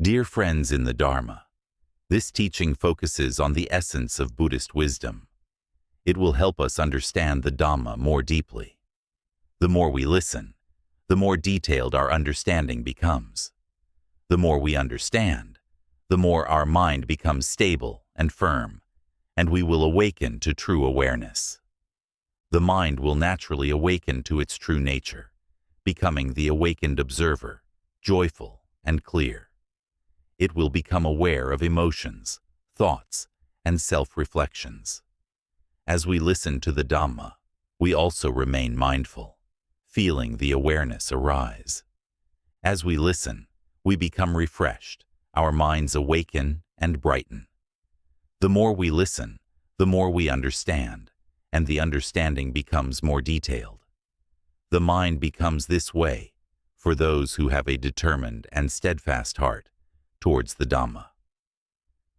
Dear friends in the Dharma, this teaching focuses on the essence of Buddhist wisdom. It will help us understand the Dhamma more deeply. The more we listen, the more detailed our understanding becomes. The more we understand, the more our mind becomes stable and firm, and we will awaken to true awareness. The mind will naturally awaken to its true nature, becoming the awakened observer, joyful and clear. It will become aware of emotions, thoughts, and self-reflections. As we listen to the Dhamma, we also remain mindful, feeling the awareness arise. As we listen, we become refreshed, our minds awaken and brighten. The more we listen, the more we understand, and the understanding becomes more detailed. The mind becomes this way for those who have a determined and steadfast heart towards the Dhamma.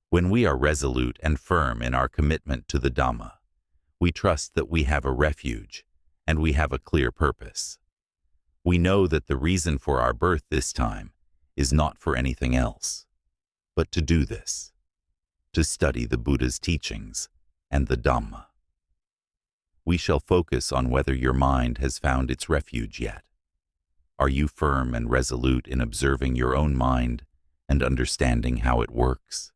When we are resolute and firm in our commitment to the Dhamma, we trust that we have a refuge and we have a clear purpose. We know that the reason for our birth this time is not for anything else, but to do this, to study the Buddha's teachings and the Dhamma. We shall focus on whether your mind has found its refuge yet. Are you firm and resolute in observing your own mind and understanding how it works?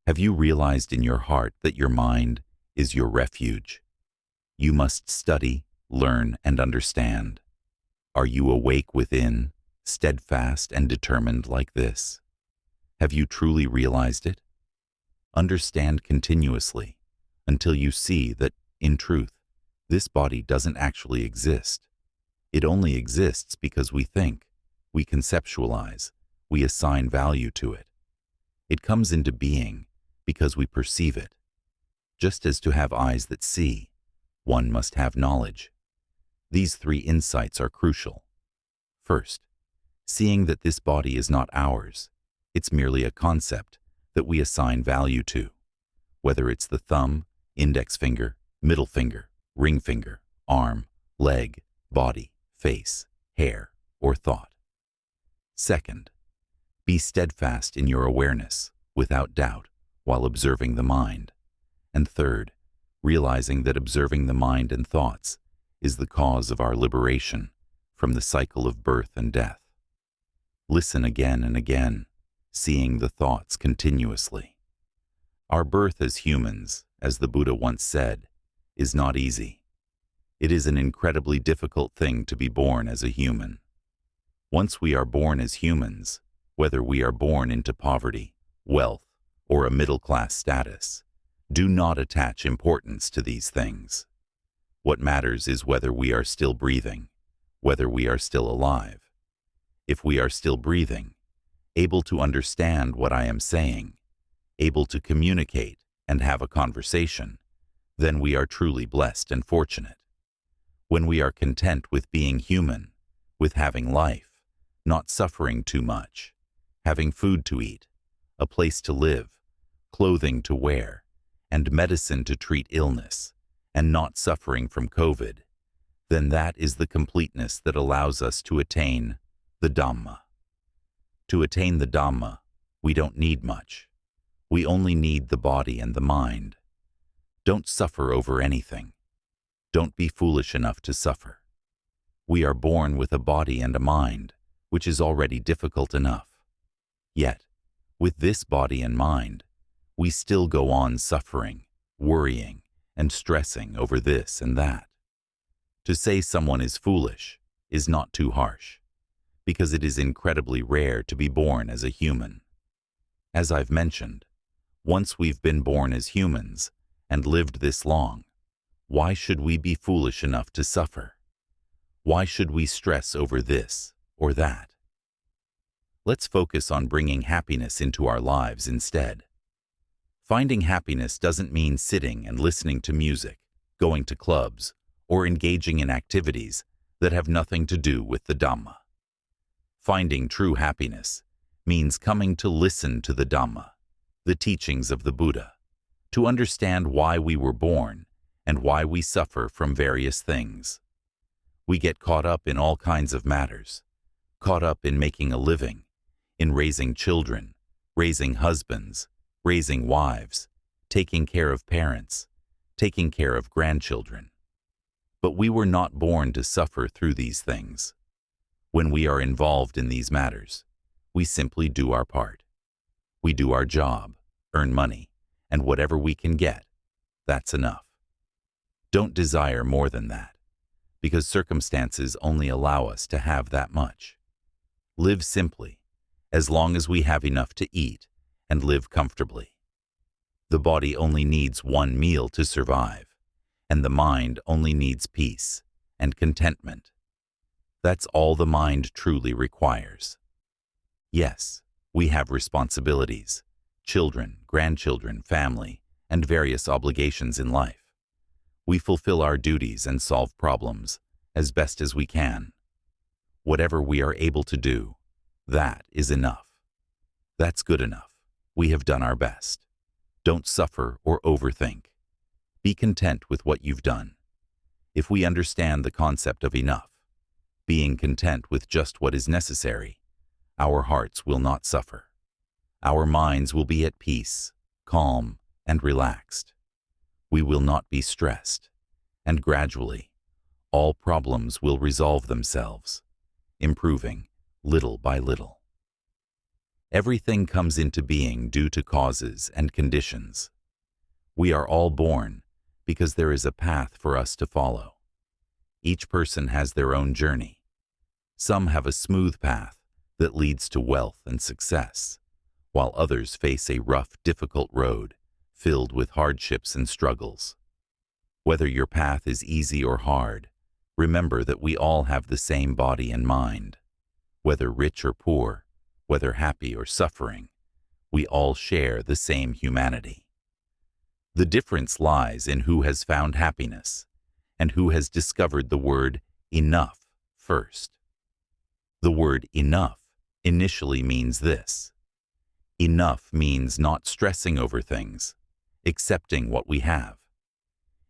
Have you realized in your heart that your mind is your refuge? You must study, learn, and understand. Are you awake within, steadfast and determined like this? Have you truly realized it? Understand continuously until you see that, in truth, this body doesn't actually exist. It only exists because we think, we conceptualize, we assign value to it. It comes into being because we perceive it. Just as to have eyes that see, one must have knowledge. These three insights are crucial. First, seeing that this body is not ours. It's merely a concept that we assign value to, whether it's the thumb, index finger, middle finger, ring finger, arm, leg, body, face, hair, or thought. Second, be steadfast in your awareness, without doubt, while observing the mind. And third, realizing that observing the mind and thoughts is the cause of our liberation from the cycle of birth and death. Listen again and again, seeing the thoughts continuously. Our birth as humans, as the Buddha once said, is not easy. It is an incredibly difficult thing to be born as a human. Once we are born as humans, whether we are born into poverty, wealth, or a middle-class status, do not attach importance to these things. What matters is whether we are still breathing, whether we are still alive. If we are still breathing, able to understand what I am saying, able to communicate and have a conversation, then we are truly blessed and fortunate. When we are content with being human, with having life, not suffering too much, having food to eat, a place to live, clothing to wear, and medicine to treat illness, and not suffering from COVID, then that is the completeness that allows us to attain the Dhamma. To attain the Dhamma, we don't need much. We only need the body and the mind. Don't suffer over anything. Don't be foolish enough to suffer. We are born with a body and a mind, which is already difficult enough. Yet, with this body and mind, we still go on suffering, worrying, and stressing over this and that. To say someone is foolish is not too harsh, because it is incredibly rare to be born as a human. As I've mentioned, once we've been born as humans and lived this long, why should we be foolish enough to suffer? Why should we stress over this or that? Let's focus on bringing happiness into our lives instead. Finding happiness doesn't mean sitting and listening to music, going to clubs, or engaging in activities that have nothing to do with the Dhamma. Finding true happiness means coming to listen to the Dhamma, the teachings of the Buddha, to understand why we were born and why we suffer from various things. We get caught up in all kinds of matters, caught up in making a living, in raising children, raising husbands, raising wives, taking care of parents, taking care of grandchildren. But we were not born to suffer through these things. When we are involved in these matters, we simply do our part. We do our job, earn money, and whatever we can get, that's enough. Don't desire more than that, because circumstances only allow us to have that much. Live simply, as long as we have enough to eat, and live comfortably. The body only needs one meal to survive, and the mind only needs peace and contentment. That's all the mind truly requires. Yes, we have responsibilities, children, grandchildren, family, and various obligations in life. We fulfill our duties and solve problems as best as we can. Whatever we are able to do, that is enough. That's good enough. We have done our best. Don't suffer or overthink. Be content with what you've done. If we understand the concept of enough, being content with just what is necessary, our hearts will not suffer. Our minds will be at peace, calm, and relaxed. We will not be stressed, and gradually, all problems will resolve themselves, improving little by little. Everything comes into being due to causes and conditions. We are all born because there is a path for us to follow. Each person has their own journey. Some have a smooth path that leads to wealth and success, while others face a rough, difficult road filled with hardships and struggles. Whether your path is easy or hard, remember that we all have the same body and mind. Whether rich or poor, whether happy or suffering, we all share the same humanity. The difference lies in who has found happiness and who has discovered the word enough first. The word enough initially means this. Enough means not stressing over things, accepting what we have.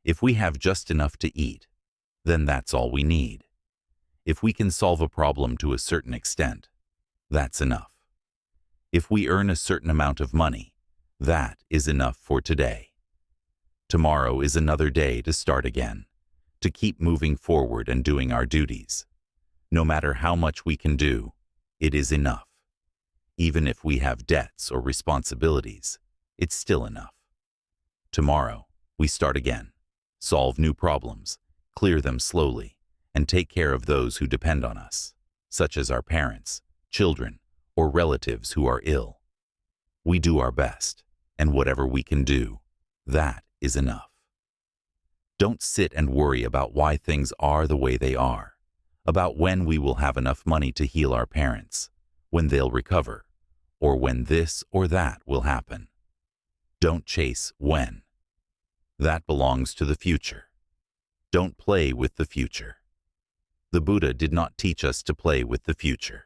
If we have just enough to eat, then that's all we need. If we can solve a problem to a certain extent, that's enough. If we earn a certain amount of money, that is enough for today. Tomorrow is another day to start again, to keep moving forward and doing our duties. No matter how much we can do, it is enough. Even if we have debts or responsibilities, it's still enough. Tomorrow, we start again, solve new problems, clear them slowly, and take care of those who depend on us, such as our parents, children, or relatives who are ill. We do our best, and whatever we can do, that is enough. Don't sit and worry about why things are the way they are, about when we will have enough money to heal our parents, when they'll recover, or when this or that will happen. Don't chase when. That belongs to the future. Don't play with the future. The Buddha did not teach us to play with the future.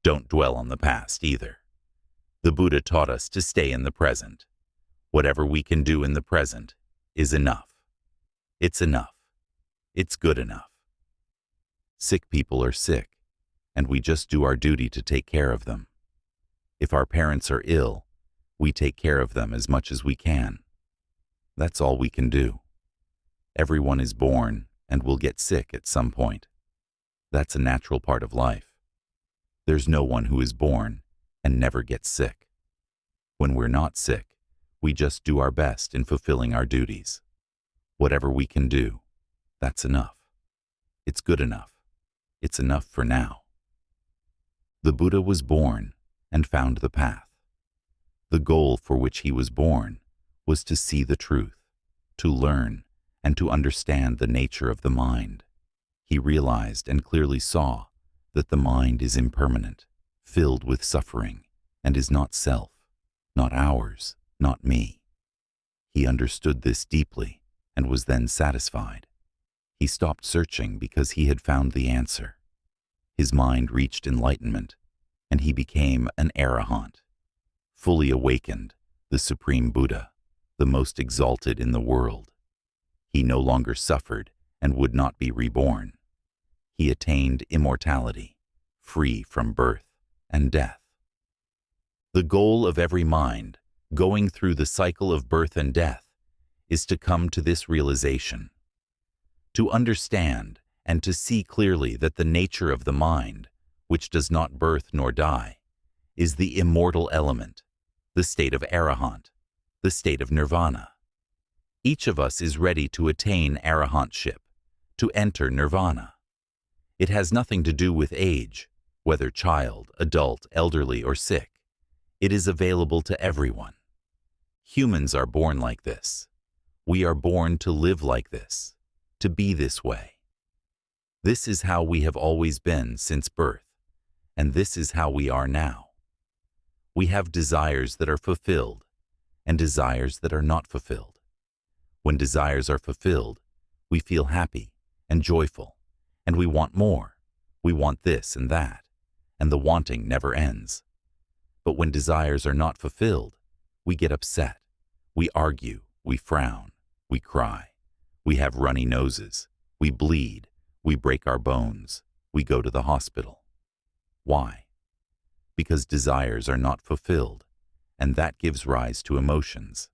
Don't dwell on the past either. The Buddha taught us to stay in the present. Whatever we can do in the present is enough. It's enough. It's good enough. Sick people are sick, and we just do our duty to take care of them. If our parents are ill, we take care of them as much as we can. That's all we can do. Everyone is born and will get sick at some point. That's a natural part of life. There's no one who is born and never gets sick. When we're not sick, we just do our best in fulfilling our duties. Whatever we can do, that's enough. It's good enough. It's enough for now. The Buddha was born and found the path. The goal for which he was born was to see the truth, to learn, and to understand the nature of the mind. He realized and clearly saw that the mind is impermanent, filled with suffering, and is not self, not ours, not me. He understood this deeply and was then satisfied. He stopped searching because he had found the answer. His mind reached enlightenment, and he became an arahant, fully awakened, the Supreme Buddha, the most exalted in the world. He no longer suffered and would not be reborn. He attained immortality, free from birth and death. The goal of every mind, going through the cycle of birth and death, is to come to this realization, to understand and to see clearly that the nature of the mind, which does not birth nor die, is the immortal element, the state of arahant, the state of nirvana. Each of us is ready to attain arahantship, to enter nirvana. It has nothing to do with age, whether child, adult, elderly, or sick. It is available to everyone. Humans are born like this. We are born to live like this, to be this way. This is how we have always been since birth, and this is how we are now. We have desires that are fulfilled and desires that are not fulfilled. When desires are fulfilled, we feel happy and joyful, and we want more. We want this and that, and the wanting never ends. But when desires are not fulfilled, we get upset. We argue, we frown, we cry, we have runny noses, we bleed, we break our bones, we go to the hospital. Why? Because desires are not fulfilled, and that gives rise to emotions.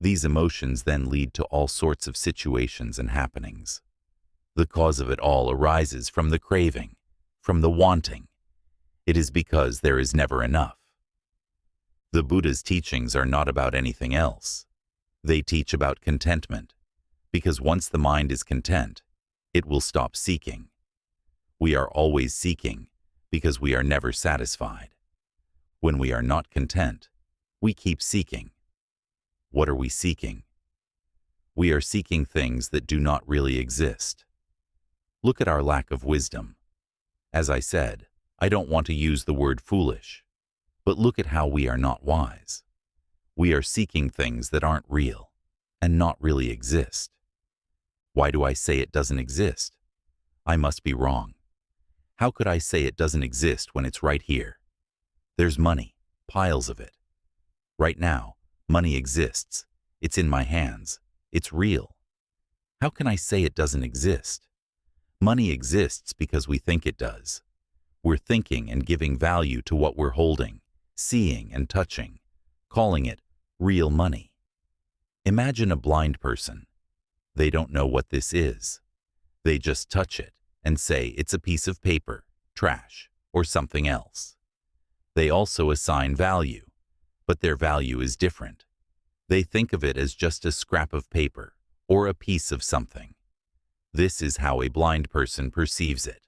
These emotions then lead to all sorts of situations and happenings. The cause of it all arises from the craving, from the wanting. It is because there is never enough. The Buddha's teachings are not about anything else. They teach about contentment, because once the mind is content, it will stop seeking. We are always seeking because we are never satisfied. When we are not content, we keep seeking. What are we seeking? We are seeking things that do not really exist. Look at our lack of wisdom. As I said, I don't want to use the word foolish, but look at how we are not wise. We are seeking things that aren't real and not really exist. Why do I say it doesn't exist? I must be wrong. How could I say it doesn't exist when it's right here? There's money, piles of it. Right now, money exists. It's in my hands. It's real. How can I say it doesn't exist? Money exists because we think it does. We're thinking and giving value to what we're holding, seeing and touching, calling it real money. Imagine a blind person. They don't know what this is. They just touch it and say it's a piece of paper, trash, or something else. They also assign value, but their value is different. They think of it as just a scrap of paper or a piece of something. This is how a blind person perceives it.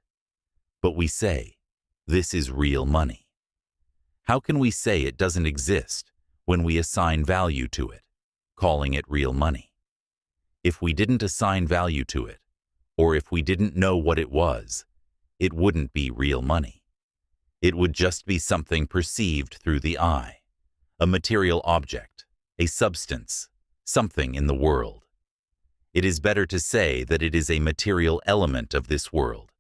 But we say, this is real money. How can we say it doesn't exist when we assign value to it, calling it real money? If we didn't assign value to it, or if we didn't know what it was, it wouldn't be real money. It would just be something perceived through the eye, a material object, a substance, something in the world. It is better to say that it is a material element of this world,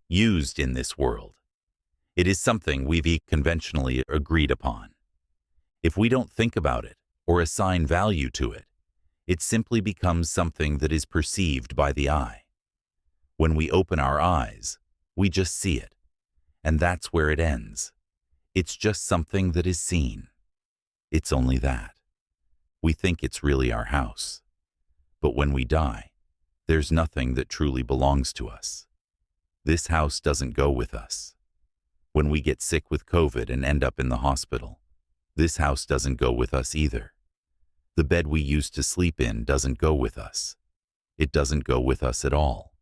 used in this world. It is something we've conventionally agreed upon. If we don't think about it or assign value to it, it simply becomes something that is perceived by the eye. When we open our eyes, we just see it, and that's where it ends. It's just something that is seen. It's only that. We think it's really our house. But when we die, there's nothing that truly belongs to us. This house doesn't go with us. When we get sick with COVID and end up in the hospital, this house doesn't go with us either. The bed we used to sleep in doesn't go with us. It doesn't go with us at all.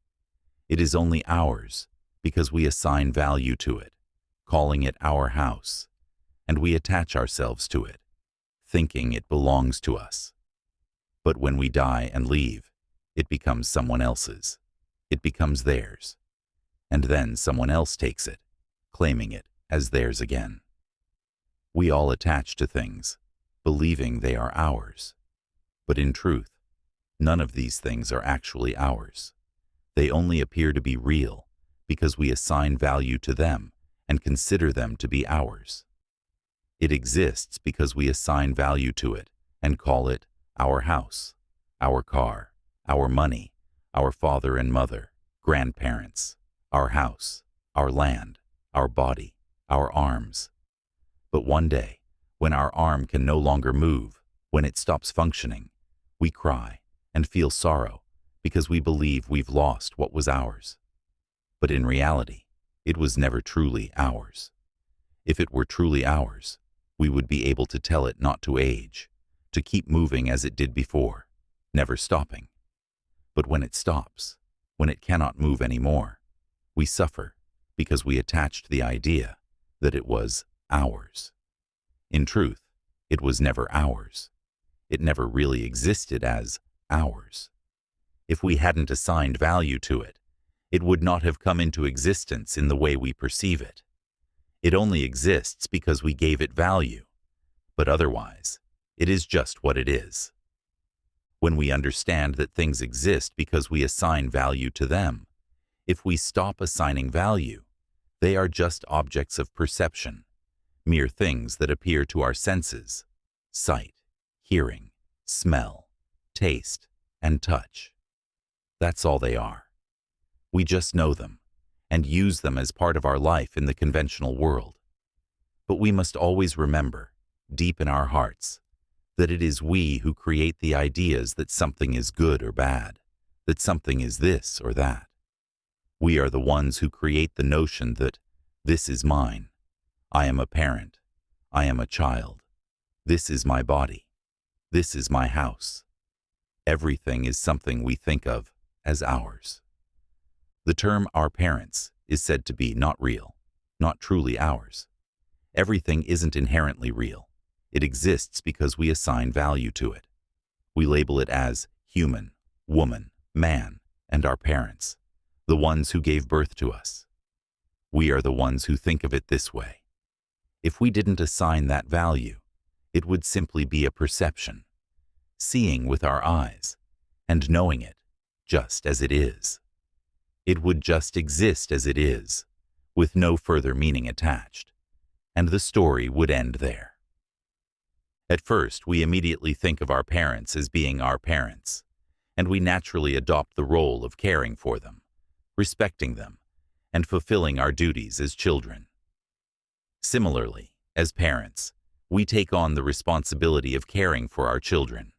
It is only ours because we assign value to it, calling it our house, and we attach ourselves to it, thinking it belongs to us. But when we die and leave, it becomes someone else's. It becomes theirs. And then someone else takes it, claiming it as theirs again. We all attach to things, believing they are ours. But in truth, none of these things are actually ours. They only appear to be real because we assign value to them and consider them to be ours. It exists because we assign value to it and call it our house, our car, our money, our father and mother, grandparents, our house, our land, our body, our arms. But one day, When our arm can no longer move, when it stops functioning, we cry and feel sorrow because we believe we've lost what was ours. But in reality, it was never truly ours. If it were truly ours, we would be able to tell it not to age, to keep moving as it did before, never stopping. But when it stops, when it cannot move anymore, we suffer because we attached the idea that it was ours. In truth, it was never ours. It never really existed as ours. If we hadn't assigned value to it, it would not have come into existence in the way we perceive it. It only exists because we gave it value, but otherwise, it is just what it is. When we understand that things exist because we assign value to them, if we stop assigning value, they are just objects of perception, mere things that appear to our senses: sight, hearing, smell, taste, and touch. That's all they are. We just know them and use them as part of our life in the conventional world. But we must always remember, deep in our hearts, that it is we who create the ideas that something is good or bad, that something is this or that. We are the ones who create the notion that this is mine, I am a parent, I am a child, this is my body, this is my house. Everything is something we think of as ours. The term "our parents" is said to be not real, not truly ours. Everything isn't inherently real. It exists because we assign value to it. We label it as human, woman, man, and our parents, the ones who gave birth to us. We are the ones who think of it this way. If we didn't assign that value, it would simply be a perception, seeing with our eyes, and knowing it just as it is. It would just exist as it is, with no further meaning attached, and the story would end there. At first, we immediately think of our parents as being our parents, and we naturally adopt the role of caring for them, respecting them, and fulfilling our duties as children. Similarly, as parents, we take on the responsibility of caring for our children.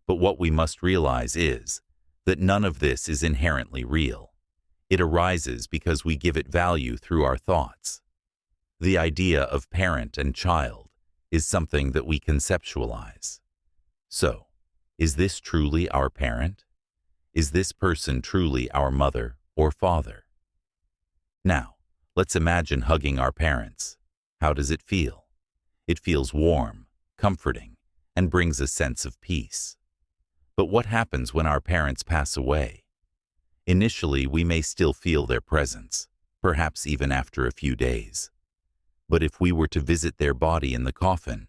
But what we must realize is that none of this is inherently real. It arises because we give it value through our thoughts. The idea of parent and child is something that we conceptualize. So, is this truly our parent? Is this person truly our mother or father? Now, let's imagine hugging our parents. How does it feel? It feels warm, comforting, and brings a sense of peace. But what happens when our parents pass away? Initially, we may still feel their presence, perhaps even after a few days. But if we were to visit their body in the coffin,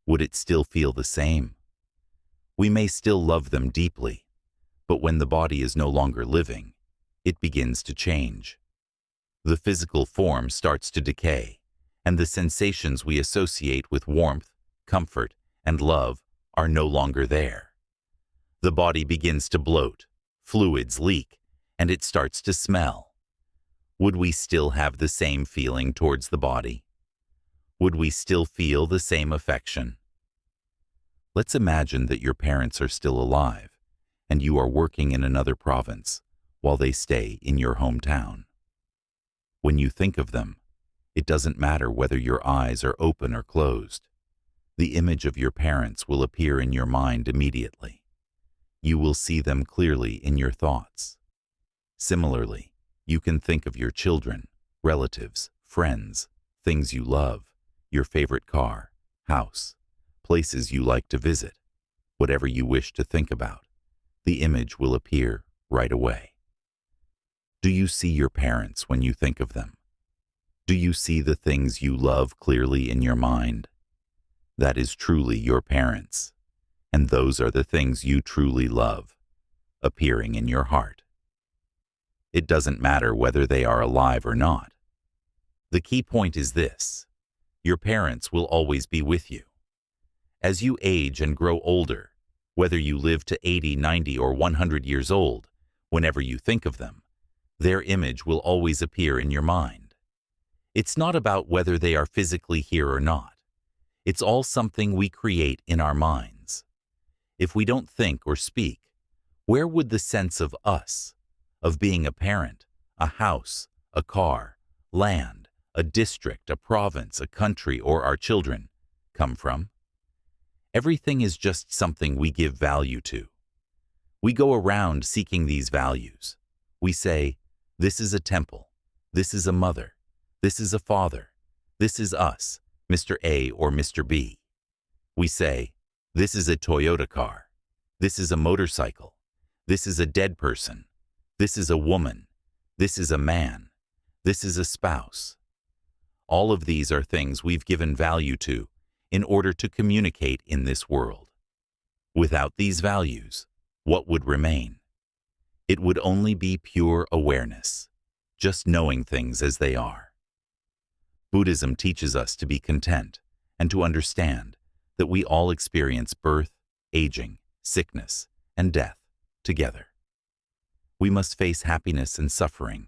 would it still feel the same? We may still love them deeply, but when the body is no longer living, it begins to change. The physical form starts to decay, and the sensations we associate with warmth, comfort, and love are no longer there. The body begins to bloat, fluids leak, and it starts to smell. Would we still have the same feeling towards the body? Would we still feel the same affection? Let's imagine that your parents are still alive, and you are working in another province while they stay in your hometown. When you think of them, it doesn't matter whether your eyes are open or closed. The image of your parents will appear in your mind immediately. You will see them clearly in your thoughts. Similarly, you can think of your children, relatives, friends, things you love, your favorite car, house, places you like to visit, whatever you wish to think about. The image will appear right away. Do you see your parents when you think of them? Do you see the things you love clearly in your mind? That is truly your parents, and those are the things you truly love, appearing in your heart. It doesn't matter whether they are alive or not. The key point is this: your parents will always be with you. As you age and grow older, whether you live to 80, 90, or 100 years old, whenever you think of them, their image will always appear in your mind. It's not about whether they are physically here or not. It's all something we create in our minds. If we don't think or speak, where would the sense of us, of being a parent, a house, a car, land, a district, a province, a country, or our children come from? Everything is just something we give value to. We go around seeking these values. We say, this is a temple, this is a mother, this is a father, this is us, Mr. A or Mr. B. We say, this is a Toyota car, this is a motorcycle, this is a dead person, this is a woman, this is a man, this is a spouse. All of these are things we've given value to in order to communicate in this world. Without these values, what would remain? It would only be pure awareness, just knowing things as they are. Buddhism teaches us to be content and to understand that we all experience birth, aging, sickness, and death together. We must face happiness and suffering,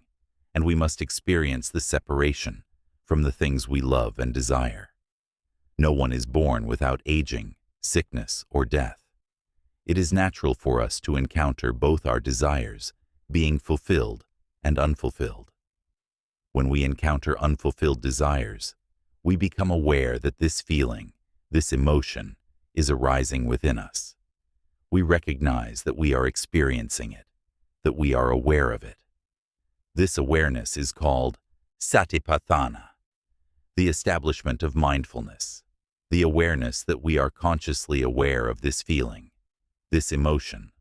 and we must experience the separation from the things we love and desire. No one is born without aging, sickness, or death. It is natural for us to encounter both our desires being fulfilled and unfulfilled. When we encounter unfulfilled desires, we become aware that this feeling, this emotion, is arising within us. We recognize that we are experiencing it, that we are aware of it. This awareness is called satipatthana, the establishment of mindfulness, the awareness that we are consciously aware of this feeling, this emotion.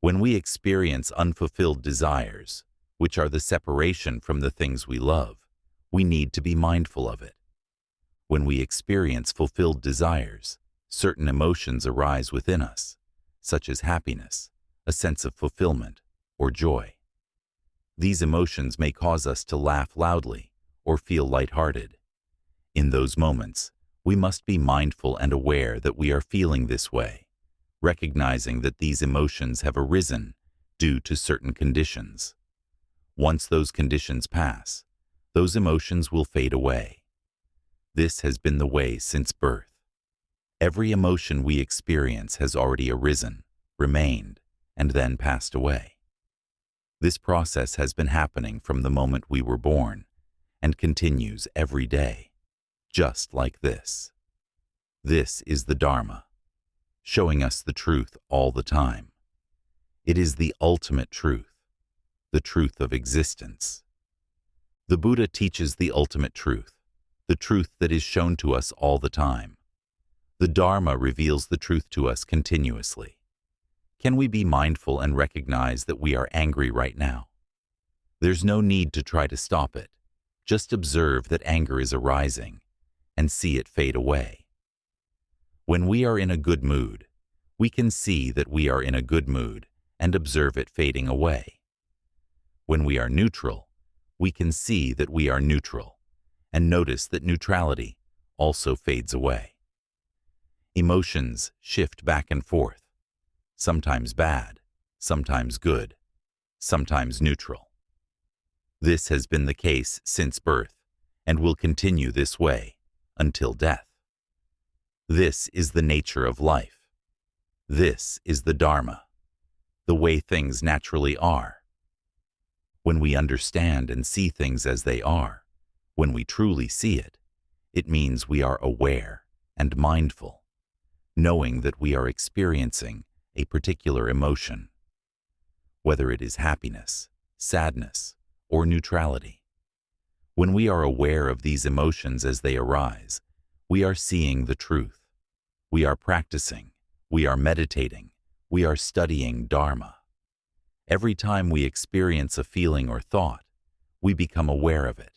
When we experience unfulfilled desires, which are the separation from the things we love, we need to be mindful of it. When we experience fulfilled desires, certain emotions arise within us, such as happiness, a sense of fulfillment, or joy. These emotions may cause us to laugh loudly or feel lighthearted. In those moments, we must be mindful and aware that we are feeling this way, recognizing that these emotions have arisen due to certain conditions. Once those conditions pass, those emotions will fade away. This has been the way since birth. Every emotion we experience has already arisen, remained, and then passed away. This process has been happening from the moment we were born and continues every day, just like this. This is the Dharma, showing us the truth all the time. It is the ultimate truth, the truth of existence. The Buddha teaches the ultimate truth, the truth that is shown to us all the time. The Dharma reveals the truth to us continuously. Can we be mindful and recognize that we are angry right now? There's no need to try to stop it. Just observe that anger is arising and see it fade away. When we are in a good mood, we can see that we are in a good mood and observe it fading away. When we are neutral, we can see that we are neutral and notice that neutrality also fades away. Emotions shift back and forth, sometimes bad, sometimes good, sometimes neutral. This has been the case since birth and will continue this way until death. This is the nature of life. This is the Dharma, the way things naturally are. When we understand and see things as they are, when we truly see it, it means we are aware and mindful, knowing that we are experiencing a particular emotion, whether it is happiness, sadness, or neutrality. When we are aware of these emotions as they arise, we are seeing the truth. We are practicing, we are meditating, we are studying Dharma. Every time we experience a feeling or thought, we become aware of it.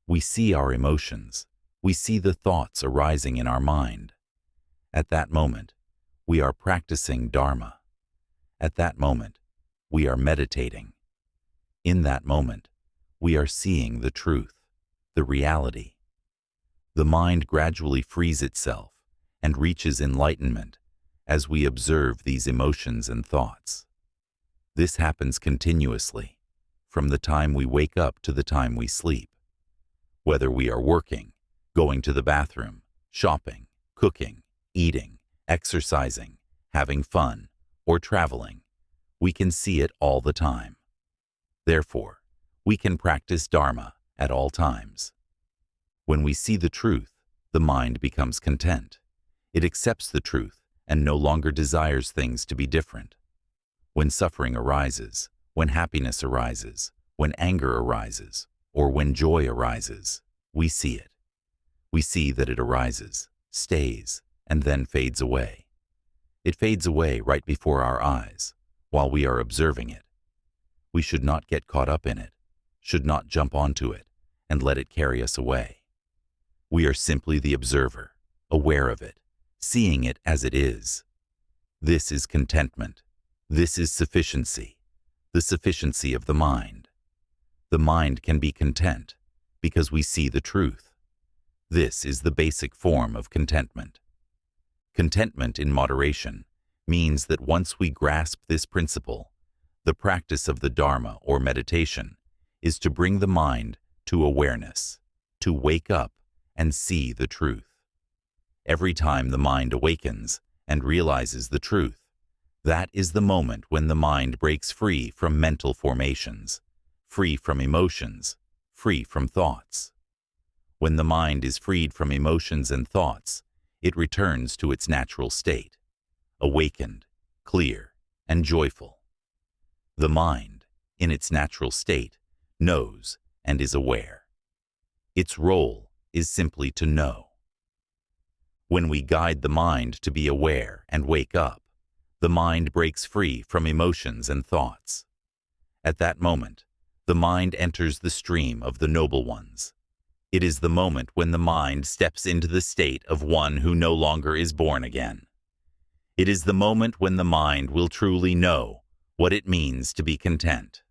We see our emotions, we see the thoughts arising in our mind. At that moment, we are practicing Dharma. At that moment, we are meditating. In that moment, we are seeing the truth, the reality. The mind gradually frees itself and reaches enlightenment as we observe these emotions and thoughts. This happens continuously, from the time we wake up to the time we sleep. Whether we are working, going to the bathroom, shopping, cooking, eating, exercising, having fun, or traveling. We can see it all the time. Therefore, we can practice Dharma at all times. When we see the truth, the mind becomes content. It accepts the truth and no longer desires things to be different. When suffering arises, when happiness arises, when anger arises, or when joy arises, we see it. We see that it arises, stays, and then fades away. It fades away right before our eyes, while we are observing it. We should not get caught up in it, should not jump onto it, and let it carry us away. We are simply the observer, aware of it, seeing it as it is. This is contentment. This is sufficiency, the sufficiency of the mind. The mind can be content because we see the truth. This is the basic form of contentment. Contentment in moderation means that once we grasp this principle, the practice of the Dharma or meditation is to bring the mind to awareness, to wake up and see the truth. Every time the mind awakens and realizes the truth, that is the moment when the mind breaks free from mental formations, free from emotions, free from thoughts. When the mind is freed from emotions and thoughts, it returns to its natural state, awakened, clear, and joyful. The mind, in its natural state, knows and is aware. Its role is simply to know. When we guide the mind to be aware and wake up, the mind breaks free from emotions and thoughts. At that moment, the mind enters the stream of the noble ones. It is the moment when the mind steps into the state of one who no longer is born again. It is the moment when the mind will truly know what it means to be content.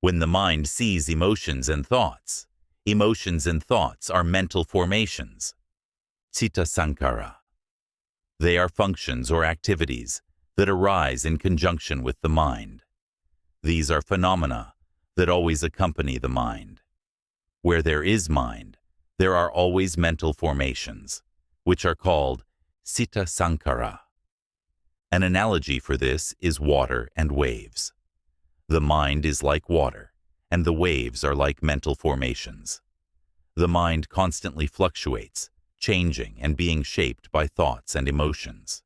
When the mind sees emotions and thoughts are mental formations, citta sankhara. They are functions or activities that arise in conjunction with the mind. These are phenomena that always accompany the mind. Where there is mind, there are always mental formations, which are called citta sankhara. An analogy for this is water and waves. The mind is like water, and the waves are like mental formations. The mind constantly fluctuates, changing and being shaped by thoughts and emotions.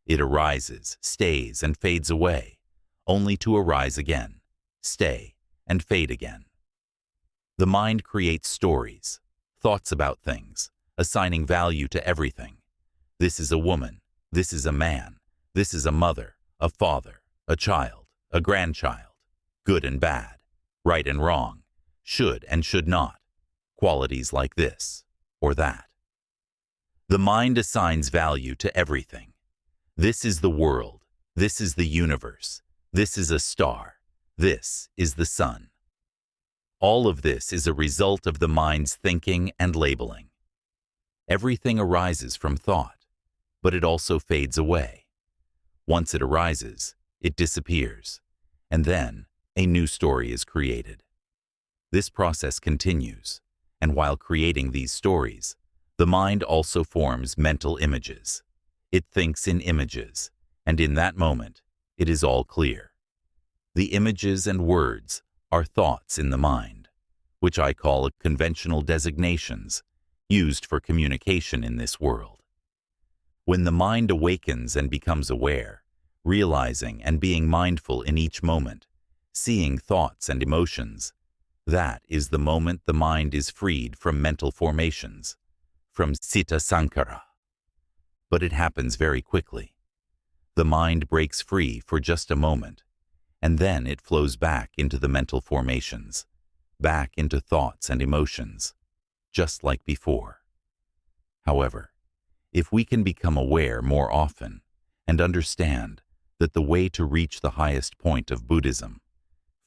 It arises, stays, and fades away, only to arise again, stay, and fade again. The mind creates stories, thoughts about things, assigning value to everything. This is a woman, this is a man, this is a mother, a father, a child, a grandchild, good and bad, right and wrong, should and should not, qualities like this or that. The mind assigns value to everything. This is the world. This is the universe. This is a star. This is the sun. All of this is a result of the mind's thinking and labeling. Everything arises from thought, but it also fades away. Once it arises, it disappears, and then a new story is created. This process continues, and while creating these stories, the mind also forms mental images. It thinks in images, and in that moment, it is all clear. The images and words are thoughts in the mind, which I call conventional designations used for communication in this world. When the mind awakens and becomes aware, realizing and being mindful in each moment, seeing thoughts and emotions, that is the moment the mind is freed from mental formations, from citta sankhara. But it happens very quickly. The mind breaks free for just a moment, and then it flows back into the mental formations, back into thoughts and emotions, just like before. However, if we can become aware more often and understand that the way to reach the highest point of Buddhism,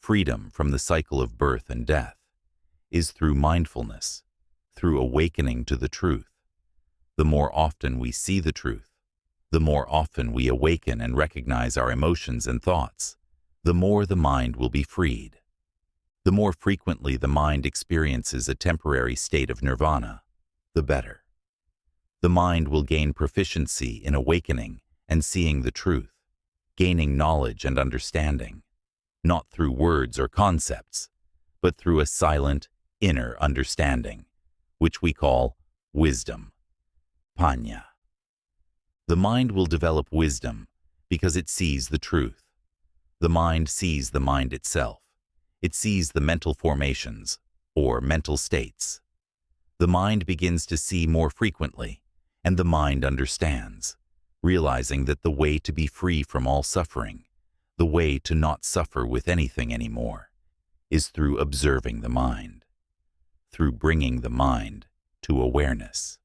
freedom from the cycle of birth and death, is through mindfulness, through awakening to the truth. The more often we see the truth, the more often we awaken and recognize our emotions and thoughts, the more the mind will be freed. The more frequently the mind experiences a temporary state of nirvana, the better. The mind will gain proficiency in awakening and seeing the truth, gaining knowledge and understanding, not through words or concepts, but through a silent, inner understanding, which we call wisdom, panya. The mind will develop wisdom because it sees the truth. The mind sees the mind itself. It sees the mental formations, or mental states. The mind begins to see more frequently, and the mind understands, realizing that the way to be free from all suffering, the way to not suffer with anything anymore, is through observing the mind, through bringing the mind to awareness.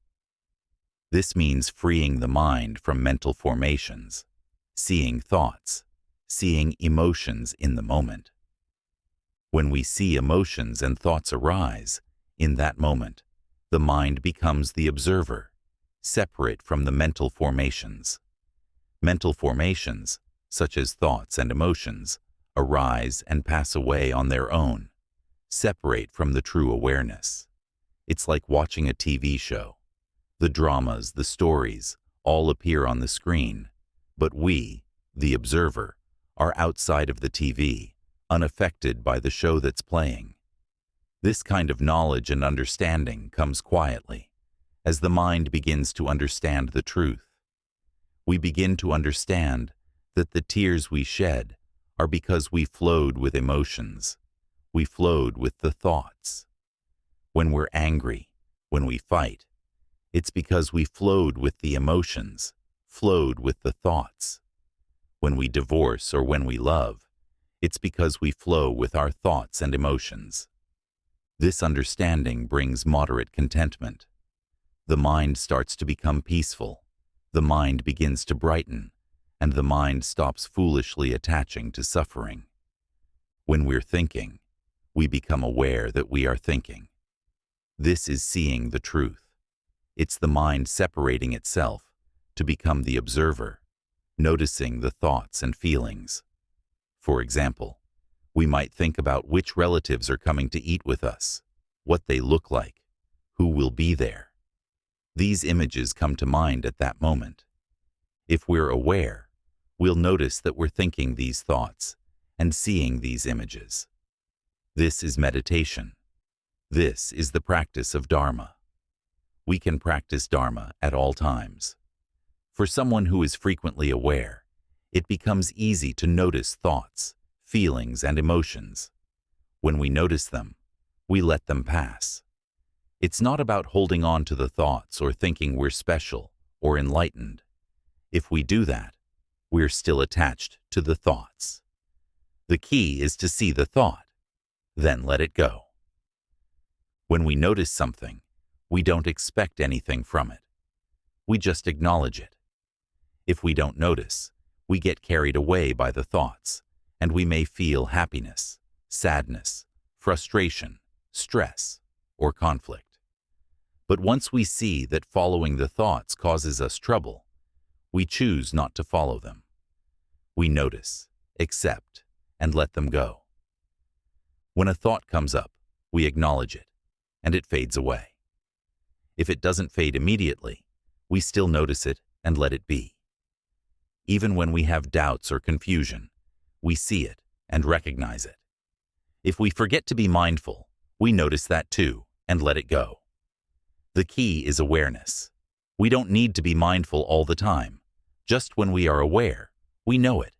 This means freeing the mind from mental formations, seeing thoughts, seeing emotions in the moment. When we see emotions and thoughts arise, in that moment, the mind becomes the observer, separate from the mental formations. Mental formations, such as thoughts and emotions, arise and pass away on their own, separate from the true awareness. It's like watching a TV show. The dramas, the stories, all appear on the screen, but we, the observer, are outside of the TV, unaffected by the show that's playing. This kind of knowledge and understanding comes quietly, as the mind begins to understand the truth. We begin to understand that the tears we shed are because we flowed with emotions. We flowed with the thoughts. When we're angry, when we fight, it's because we flowed with the emotions, flowed with the thoughts. When we divorce or when we love, it's because we flow with our thoughts and emotions. This understanding brings moderate contentment. The mind starts to become peaceful. The mind begins to brighten, and the mind stops foolishly attaching to suffering. When we're thinking, we become aware that we are thinking. This is seeing the truth. It's the mind separating itself to become the observer, noticing the thoughts and feelings. For example, we might think about which relatives are coming to eat with us, what they look like, who will be there. These images come to mind at that moment. If we're aware, we'll notice that we're thinking these thoughts and seeing these images. This is meditation. This is the practice of Dharma. We can practice Dharma at all times. For someone who is frequently aware, it becomes easy to notice thoughts, feelings, and emotions. When we notice them, we let them pass. It's not about holding on to the thoughts or thinking we're special or enlightened. If we do that, we're still attached to the thoughts. The key is to see the thought, then let it go. When we notice something, we don't expect anything from it. We just acknowledge it. If we don't notice, we get carried away by the thoughts, and we may feel happiness, sadness, frustration, stress, or conflict. But once we see that following the thoughts causes us trouble, we choose not to follow them. We notice, accept, and let them go. When a thought comes up, we acknowledge it, and it fades away. If it doesn't fade immediately, we still notice it and let it be. Even when we have doubts or confusion, we see it and recognize it. If we forget to be mindful, we notice that too and let it go. The key is awareness. We don't need to be mindful all the time. Just when we are aware, we know it,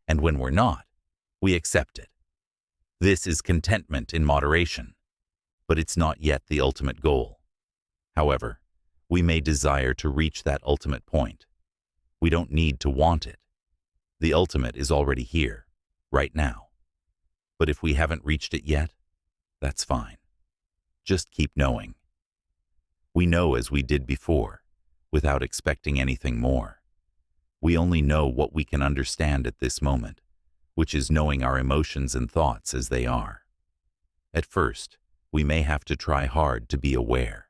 and when we're not, we accept it. This is contentment in moderation, but it's not yet the ultimate goal. However, we may desire to reach that ultimate point. We don't need to want it. The ultimate is already here, right now. But if we haven't reached it yet, that's fine. Just keep knowing. We know as we did before, without expecting anything more. We only know what we can understand at this moment, which is knowing our emotions and thoughts as they are. At first, we may have to try hard to be aware,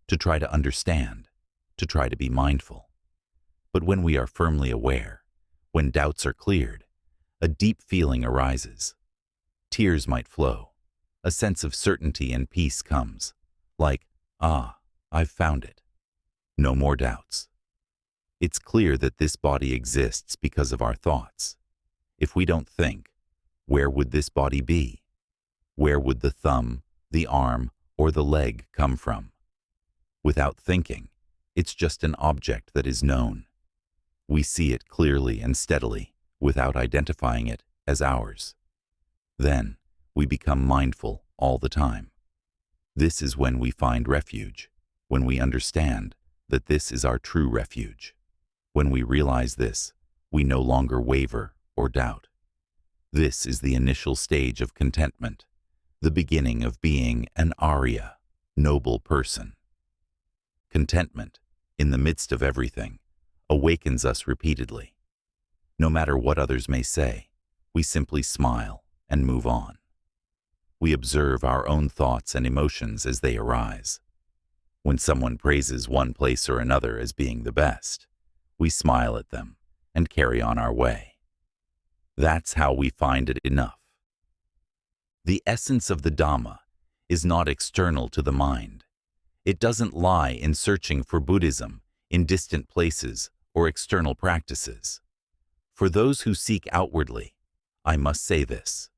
to try to understand, to try to be mindful. But when we are firmly aware, when doubts are cleared, a deep feeling arises. Tears might flow. A sense of certainty and peace comes, like, "Ah, I've found it." No more doubts. It's clear that this body exists because of our thoughts. If we don't think, where would this body be? Where would the thumb, the arm, or the leg come from? Without thinking, it's just an object that is known. We see it clearly and steadily, without identifying it as ours. Then, we become mindful all the time. This is when we find refuge, when we understand that this is our true refuge. When we realize this, we no longer waver or doubt. This is the initial stage of contentment, the beginning of being an Arya, noble person. Contentment, in the midst of everything, awakens us repeatedly. No matter what others may say, we simply smile and move on. We observe our own thoughts and emotions as they arise. When someone praises one place or another as being the best, we smile at them and carry on our way. That's how we find it enough. The essence of the Dhamma is not external to the mind. It doesn't lie in searching for Buddhism in distant places or external practices. For those who seek outwardly, I must say this: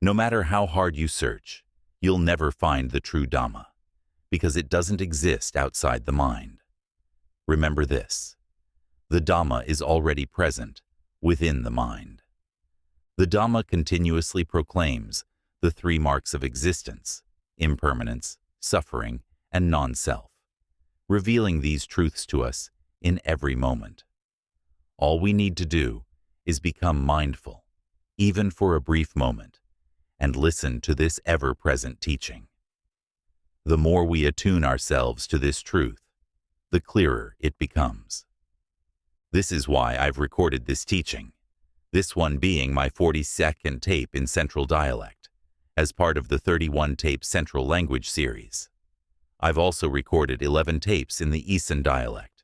no matter how hard you search, you'll never find the true Dhamma, because it doesn't exist outside the mind. Remember this: the Dhamma is already present within the mind. The Dhamma continuously proclaims the three marks of existence: impermanence, suffering, and non-self, revealing these truths to us in every moment. All we need to do is become mindful, even for a brief moment, and listen to this ever-present teaching. The more we attune ourselves to this truth, the clearer it becomes. This is why I've recorded this teaching, this one being my 42nd tape in Central Dialect, as part of the 31-tape Central Language series. I've also recorded 11 tapes in the Eastern dialect,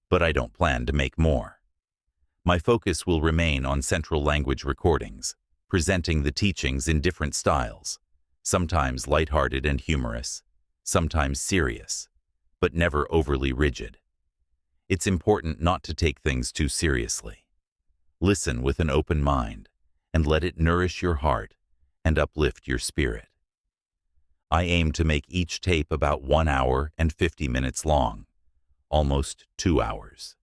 but I don't plan to make more. My focus will remain on Central Language recordings, presenting the teachings in different styles, sometimes lighthearted and humorous, sometimes serious, but never overly rigid. It's important not to take things too seriously. Listen with an open mind and let it nourish your heart and uplift your spirit. I aim to make each tape about 1 hour and 50 minutes long, almost 2 hours,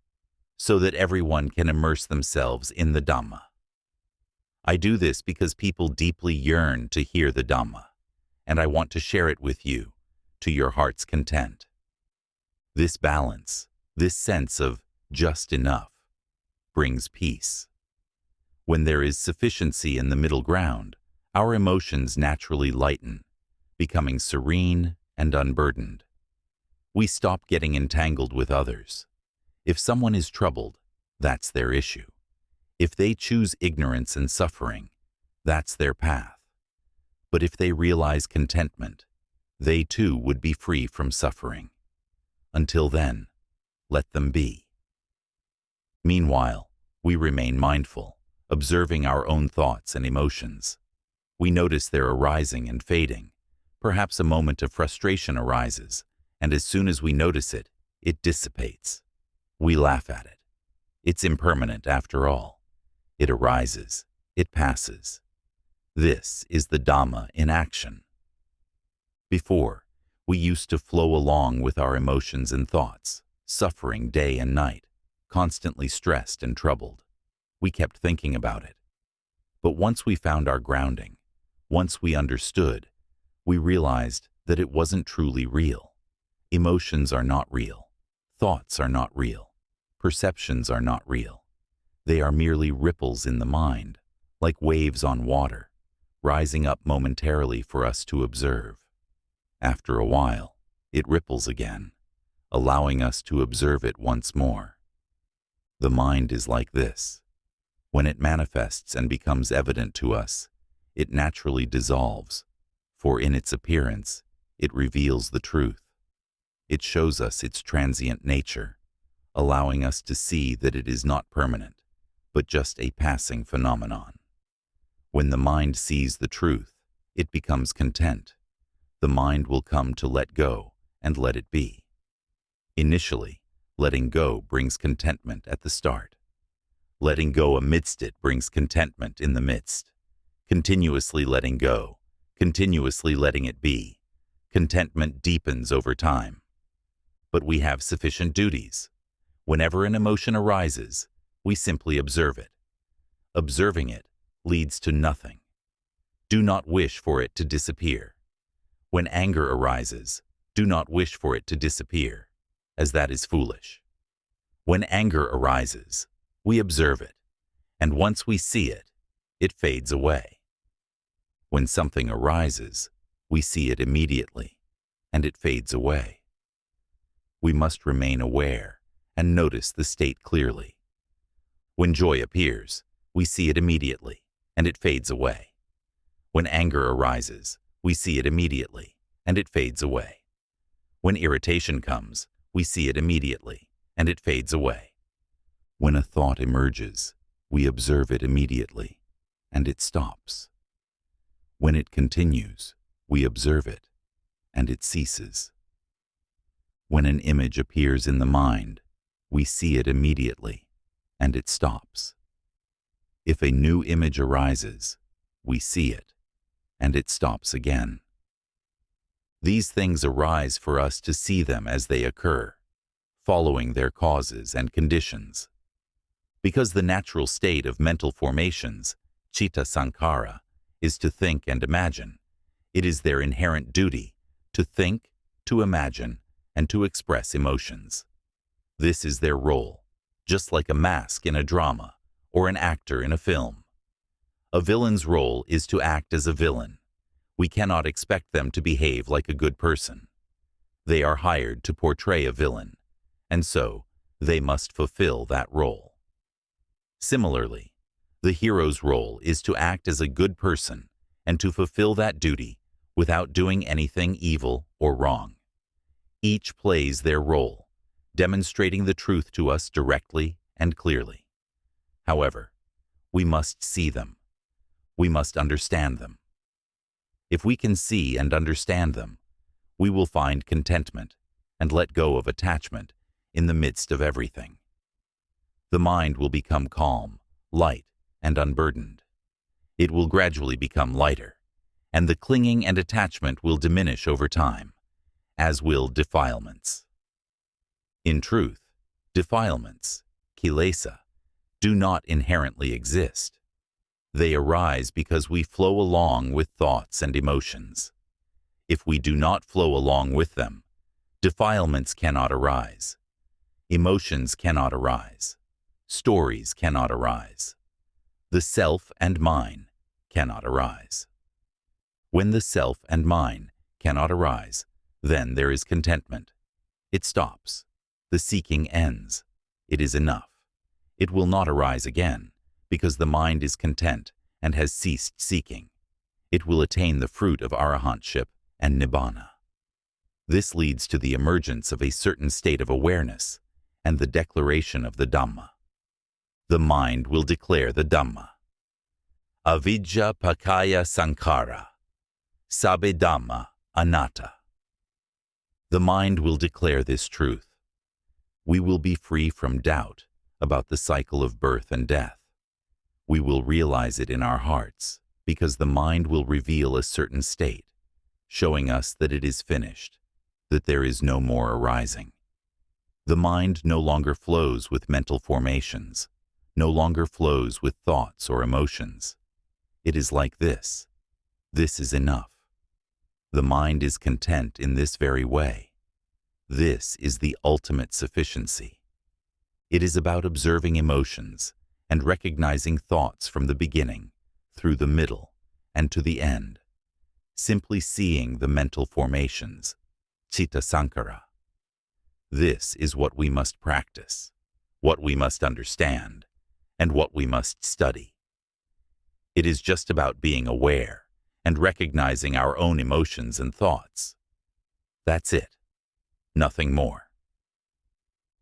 so that everyone can immerse themselves in the Dhamma. I do this because people deeply yearn to hear the Dhamma, and I want to share it with you, to your heart's content. This balance, this sense of just enough, brings peace. When there is sufficiency in the middle ground, our emotions naturally lighten, becoming serene and unburdened. We stop getting entangled with others. If someone is troubled, that's their issue. If they choose ignorance and suffering, that's their path. But if they realize contentment, they too would be free from suffering. Until then, let them be. Meanwhile, we remain mindful, observing our own thoughts and emotions. We notice their arising and fading. Perhaps a moment of frustration arises, and as soon as we notice it, it dissipates. We laugh at it. It's impermanent after all. It arises, it passes. This is the Dhamma in action. Before, we used to flow along with our emotions and thoughts, suffering day and night, constantly stressed and troubled. We kept thinking about it. But once we found our grounding, once we understood, we realized that it wasn't truly real. Emotions are not real. Thoughts are not real. Perceptions are not real. They are merely ripples in the mind, like waves on water, rising up momentarily for us to observe. After a while, it ripples again, allowing us to observe it once more. The mind is like this. When it manifests and becomes evident to us, it naturally dissolves, for in its appearance, it reveals the truth. It shows us its transient nature, allowing us to see that it is not permanent, but just a passing phenomenon. When the mind sees the truth, it becomes content. The mind will come to let go and let it be. Initially, Letting go brings contentment at the start. Letting go amidst it brings contentment in the midst. Continuously letting go, continuously letting it be. Contentment deepens over time. But we have sufficient duties. Whenever an emotion arises, we simply observe it. Observing it leads to nothing. Do not wish for it to disappear. When anger arises, do not wish for it to disappear, as that is foolish. When anger arises, we observe it, and once we see it, it fades away. When something arises, we see it immediately, and it fades away. We must remain aware and notice the state clearly. When joy appears, we see it immediately, and it fades away. When anger arises, we see it immediately, and it fades away. When irritation comes, we see it immediately, and it fades away. When a thought emerges, we observe it immediately, and it stops. When it continues, we observe it, and it ceases. When an image appears in the mind, we see it immediately, and it stops. If a new image arises, we see it, and it stops again. These things arise for us to see them as they occur, following their causes and conditions. Because the natural state of mental formations, citta sankhara, is to think and imagine, it is their inherent duty to think, to imagine, and to express emotions. This is their role, just like a mask in a drama or an actor in a film. A villain's role is to act as a villain. We cannot expect them to behave like a good person. They are hired to portray a villain, and so they must fulfill that role. Similarly, the hero's role is to act as a good person and to fulfill that duty without doing anything evil or wrong. Each plays their role, demonstrating the truth to us directly and clearly. However, we must see them. We must understand them. If we can see and understand them, we will find contentment and let go of attachment in the midst of everything. The mind will become calm, light, and unburdened. It will gradually become lighter, and the clinging and attachment will diminish over time, as will defilements. In truth, defilements, kilesa, do not inherently exist. They arise because we flow along with thoughts and emotions. If we do not flow along with them, defilements cannot arise. Emotions cannot arise. Stories cannot arise. The self and mine cannot arise. When the self and mine cannot arise, then there is contentment. It stops. The seeking ends. It is enough. It will not arise again, because the mind is content and has ceased seeking. It will attain the fruit of arahantship and nibbana. This leads to the emergence of a certain state of awareness and the declaration of the Dhamma. The mind will declare the Dhamma. Avidya pakaya sankhara, sabbe Dhamma anatta. The mind will declare this truth. We will be free from doubt about the cycle of birth and death. We will realize it in our hearts, because the mind will reveal a certain state, showing us that it is finished, that there is no more arising. The mind no longer flows with mental formations, no longer flows with thoughts or emotions. It is like this. This is enough. The mind is content in this very way. This is the ultimate sufficiency. It is about observing emotions and recognizing thoughts from the beginning, through the middle, and to the end. Simply seeing the mental formations, citta sankhara. This is what we must practice, what we must understand, and what we must study. It is just about being aware and recognizing our own emotions and thoughts. That's it. Nothing more.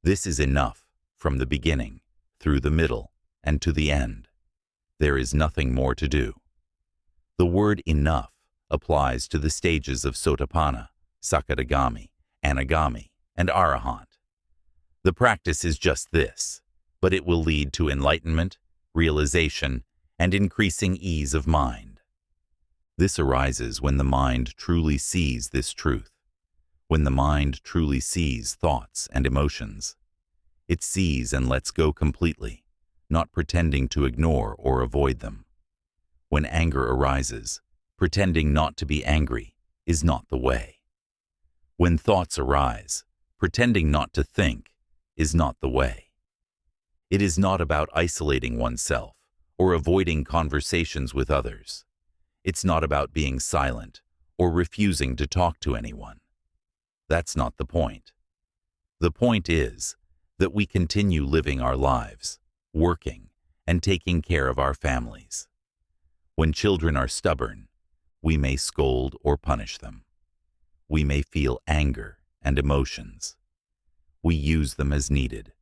This is enough from the beginning, through the middle, and to the end. There is nothing more to do. The word enough applies to the stages of Sotapanna, Sakadagami, Anagami, and Arahant. The practice is just this, but it will lead to enlightenment, realization, and increasing ease of mind. This arises when the mind truly sees this truth, when the mind truly sees thoughts and emotions. It sees and lets go completely, not pretending to ignore or avoid them. When anger arises, pretending not to be angry is not the way. When thoughts arise, pretending not to think is not the way. It is not about isolating oneself or avoiding conversations with others. It's not about being silent or refusing to talk to anyone. That's not the point. The point is that we continue living our lives, working, and taking care of our families. When children are stubborn, we may scold or punish them. We may feel anger and emotions. We use them as needed,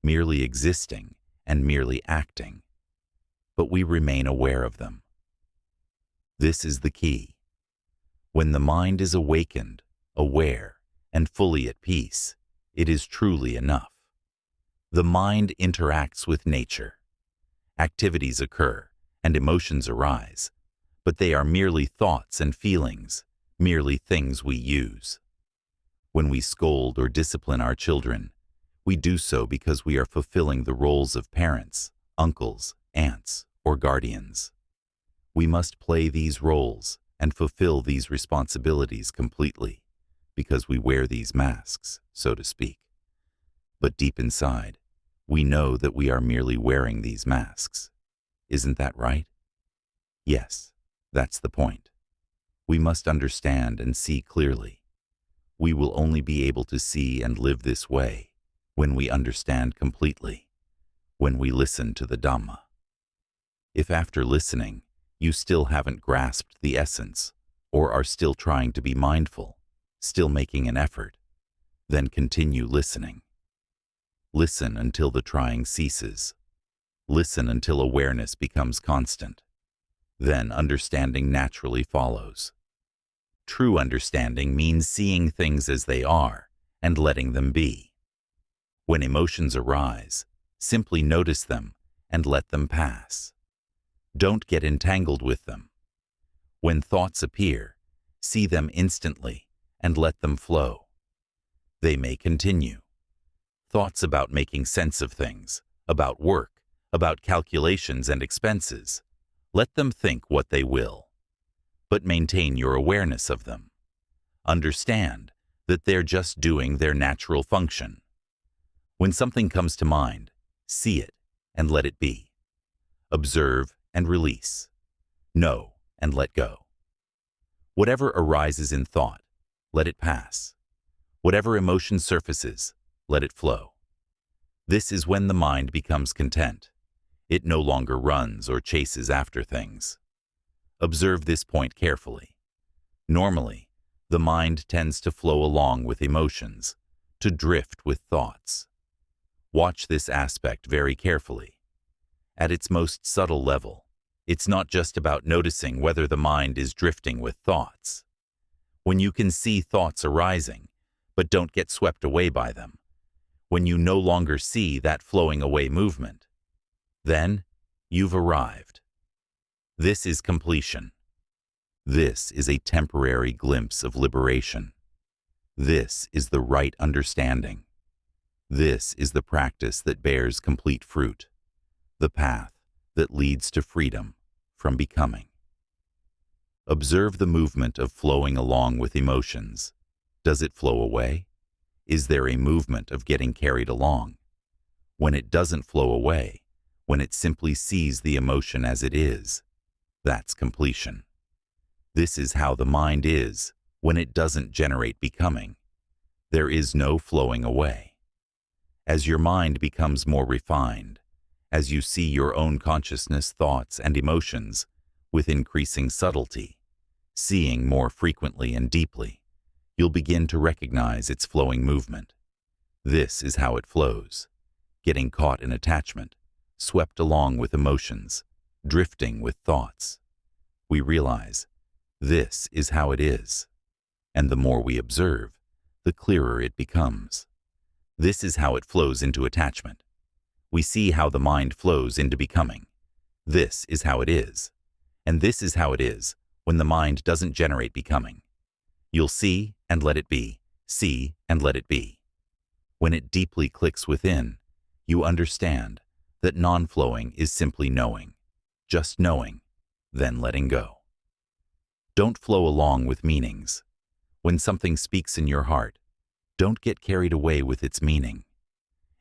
merely existing and merely acting, but we remain aware of them. This is the key. When the mind is awakened, aware, and fully at peace, it is truly enough. The mind interacts with nature. Activities occur and emotions arise, but they are merely thoughts and feelings, merely things we use. When we scold or discipline our children, we do so because we are fulfilling the roles of parents, uncles, aunts, or guardians. We must play these roles and fulfill these responsibilities completely, because we wear these masks, so to speak. But deep inside, we know that we are merely wearing these masks. Isn't that right? Yes, that's the point. We must understand and see clearly. We will only be able to see and live this way when we understand completely, when we listen to the Dhamma. If after listening, you still haven't grasped the essence, or are still trying to be mindful, still making an effort, then continue listening. Listen until the trying ceases. Listen until awareness becomes constant. Then understanding naturally follows. True understanding means seeing things as they are and letting them be. When emotions arise, simply notice them and let them pass. Don't get entangled with them. When thoughts appear, see them instantly and let them flow. They may continue. Thoughts about making sense of things, about work, about calculations and expenses. Let them think what they will, but maintain your awareness of them. Understand that they're just doing their natural function. When something comes to mind, see it and let it be. Observe and release. Know and let go. Whatever arises in thought, let it pass. Whatever emotion surfaces, let it flow. This is when the mind becomes content. It no longer runs or chases after things. Observe this point carefully. Normally, the mind tends to flow along with emotions, to drift with thoughts. Watch this aspect very carefully. At its most subtle level, it's not just about noticing whether the mind is drifting with thoughts. When you can see thoughts arising, but don't get swept away by them, when you no longer see that flowing away movement, then you've arrived. This is completion. This is a temporary glimpse of liberation. This is the right understanding. This is the practice that bears complete fruit, the path that leads to freedom from becoming. Observe the movement of flowing along with emotions. Does it flow away? Is there a movement of getting carried along? When it doesn't flow away, when it simply sees the emotion as it is, that's completion. This is how the mind is when it doesn't generate becoming. There is no flowing away. As your mind becomes more refined, as you see your own consciousness, thoughts, and emotions with increasing subtlety, seeing more frequently and deeply, you'll begin to recognize its flowing movement. This is how it flows, getting caught in attachment, swept along with emotions, drifting with thoughts. We realize this is how it is, and the more we observe, the clearer it becomes. This is how it flows into attachment. We see how the mind flows into becoming. This is how it is. And this is how it is when the mind doesn't generate becoming. You'll see and let it be, see and let it be. When it deeply clicks within, you understand that non-flowing is simply knowing, just knowing, then letting go. Don't flow along with meanings. When something speaks in your heart, don't get carried away with its meaning.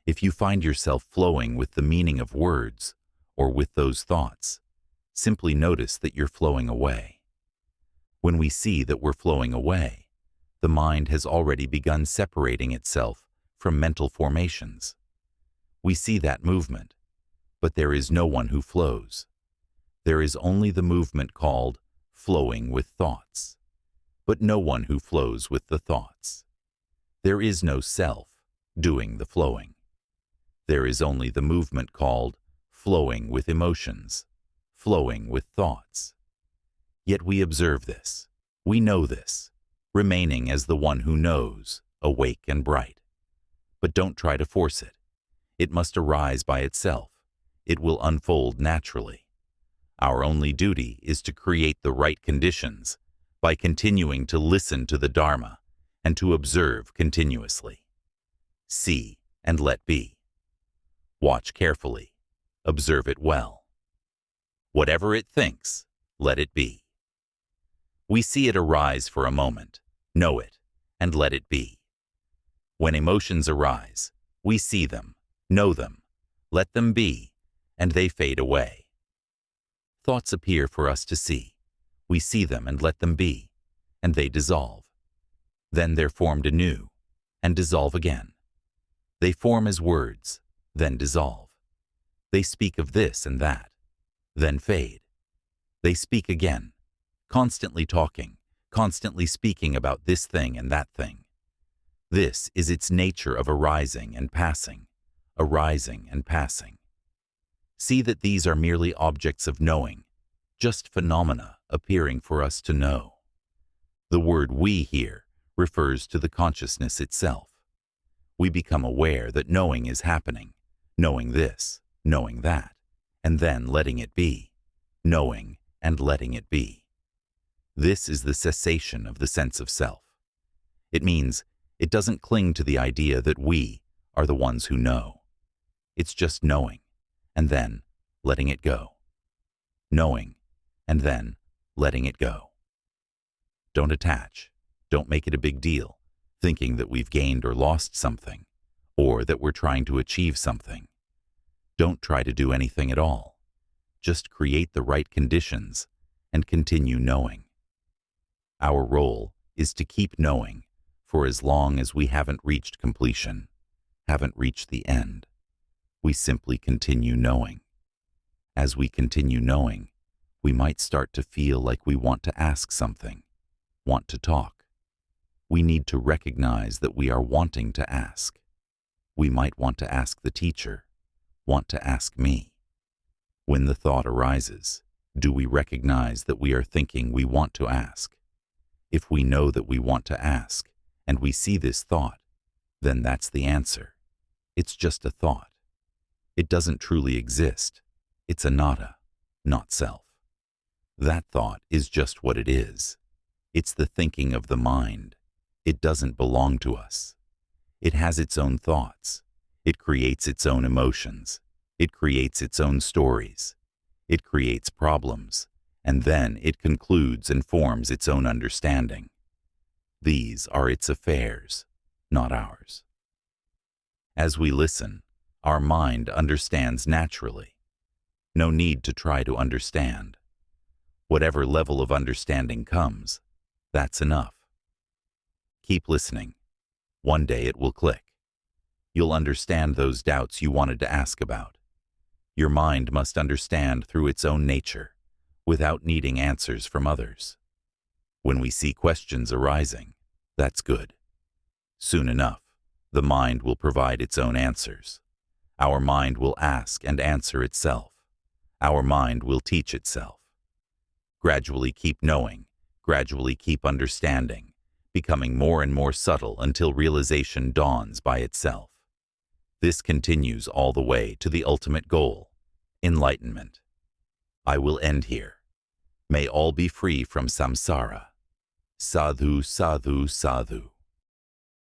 If you find yourself flowing with the meaning of words or with those thoughts, simply notice that you're flowing away. When we see that we're flowing away, the mind has already begun separating itself from mental formations. We see that movement, but there is no one who flows. There is only the movement called flowing with thoughts, but no one who flows with the thoughts. There is no self doing the flowing. There is only the movement called flowing with emotions, flowing with thoughts. Yet we observe this, we know this, remaining as the one who knows, awake and bright. But don't try to force it. It must arise by itself. It will unfold naturally. Our only duty is to create the right conditions by continuing to listen to the Dharma and to observe continuously. See and let be. Watch carefully. Observe it well. Whatever it thinks, let it be. We see it arise for a moment, know it, and let it be. When emotions arise, we see them, know them, let them be, and they fade away. Thoughts appear for us to see. We see them and let them be, and they dissolve. Then they're formed anew, and dissolve again. They form as words, then dissolve. They speak of this and that, then fade. They speak again, constantly talking, constantly speaking about this thing and that thing. This is its nature of arising and passing, arising and passing. See that these are merely objects of knowing, just phenomena appearing for us to know. The word "we" here refers to the consciousness itself. We become aware that knowing is happening, knowing this, knowing that, and then letting it be, knowing and letting it be. This is the cessation of the sense of self. It means it doesn't cling to the idea that we are the ones who know. It's just knowing, and then letting it go. Knowing, and then letting it go. Don't attach. Don't make it a big deal, thinking that we've gained or lost something, or that we're trying to achieve something. Don't try to do anything at all. Just create the right conditions and continue knowing. Our role is to keep knowing for as long as we haven't reached completion, haven't reached the end. We simply continue knowing. As we continue knowing, we might start to feel like we want to ask something, want to talk. We need to recognize that we are wanting to ask. We might want to ask the teacher, want to ask me. When the thought arises, do we recognize that we are thinking we want to ask? If we know that we want to ask, and we see this thought, then that's the answer. It's just a thought. It doesn't truly exist. It's anatta, not self. That thought is just what it is. It's the thinking of the mind. It doesn't belong to us. It has its own thoughts. It creates its own emotions. It creates its own stories. It creates problems, and then it concludes and forms its own understanding. These are its affairs, not ours. As we listen, our mind understands naturally. No need to try to understand. Whatever level of understanding comes, that's enough. Keep listening. One day it will click. You'll understand those doubts you wanted to ask about. Your mind must understand through its own nature, without needing answers from others. When we see questions arising, that's good. Soon enough, the mind will provide its own answers. Our mind will ask and answer itself. Our mind will teach itself. Gradually keep knowing, gradually keep understanding, becoming more and more subtle until realization dawns by itself. This continues all the way to the ultimate goal, enlightenment. I will end here. May all be free from samsara. Sadhu, sadhu, sadhu.